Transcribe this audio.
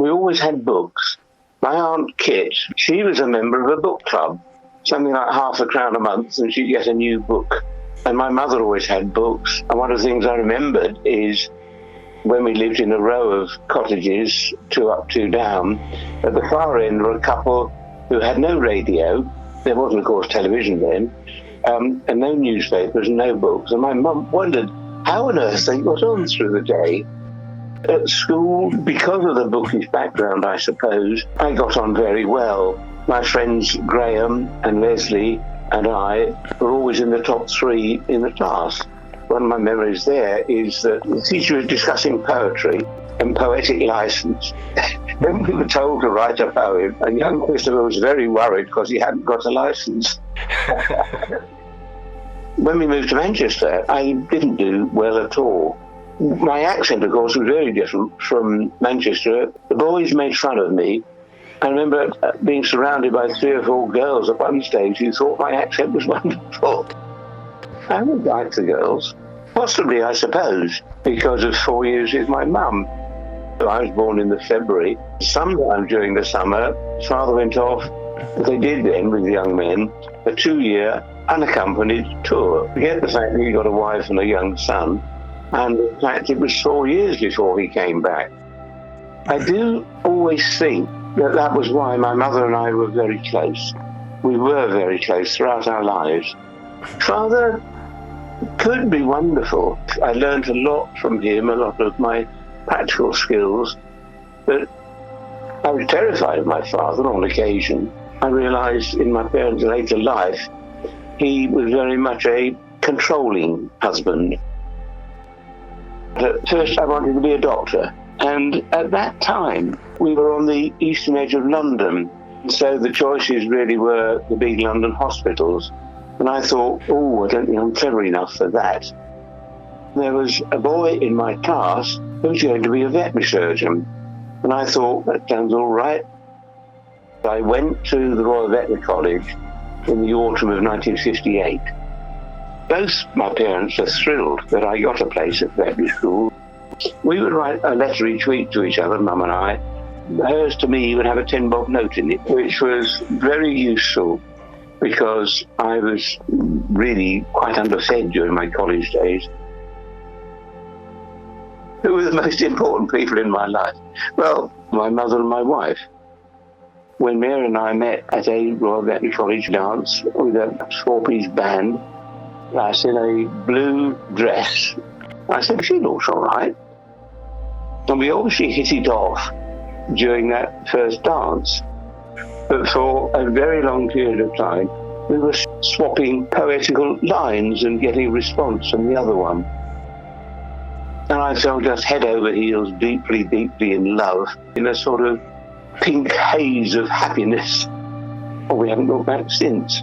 we always had books. My Aunt Kit, she was a member of a book club, something like £0.50 a month, and she'd get a new book. And my mother always had books. And one of the things I remembered is when we lived in a row of cottages, 2 up, 2 down, at the far end were a couple who had no radio. There wasn't, of course, television then, and no newspapers, no books. And my mum wondered how on earth they got on through the day. At school, because of the bookish background, I suppose, I got on very well. My friends Graham and Leslie and I were always in the top 3 in the class. One of my memories there is that the teacher was discussing poetry and poetic license. When we were told to write a poem, and young Christopher was very worried because he hadn't got a license. When we moved to Manchester, I didn't do well at all. My accent, of course, was very different from Manchester. The boys made fun of me. I remember being surrounded by 3 or 4 girls at one stage who thought my accent was wonderful. I would like the girls. Possibly, I suppose, because of 4 years with my mum. I was born in the February. Sometime during the summer, father went off, as they did then with young men, a 2-year unaccompanied tour. Forget the fact that he got a wife and a young son. And in fact, it was 4 years before he came back. I do always think that that was why my mother and I were very close. We were very close throughout our lives. Father could be wonderful. I learned a lot from him, a lot of my practical skills, but I was terrified of my father on occasion. I realized in my parents' later life, he was very much a controlling husband. At first I wanted to be a doctor, and at that time we were on the eastern edge of London, so the choices really were the big London hospitals, and I thought, I don't think I'm clever enough for that. There was a boy in my class who was going to be a veterinary surgeon, and I thought, that sounds all right. I went to the Royal Veterinary College in the autumn of 1958. Both my parents are thrilled that I got a place at veterinary school. We would write a letter each week to each other, Mum and I. Hers to me would have a 10-bob note in it, which was very useful because I was really quite underfed during my college days. Who were the most important people in my life? Well, my mother and my wife. When Mary and I met at a Royal Veterinary College dance with a 4-piece band, I said, a blue dress. I said, she looks all right. And we obviously hit it off during that first dance. But for a very long period of time, we were swapping poetical lines and getting a response from the other one. And I felt just head over heels, deeply, deeply in love, in a sort of pink haze of happiness. We haven't looked back since.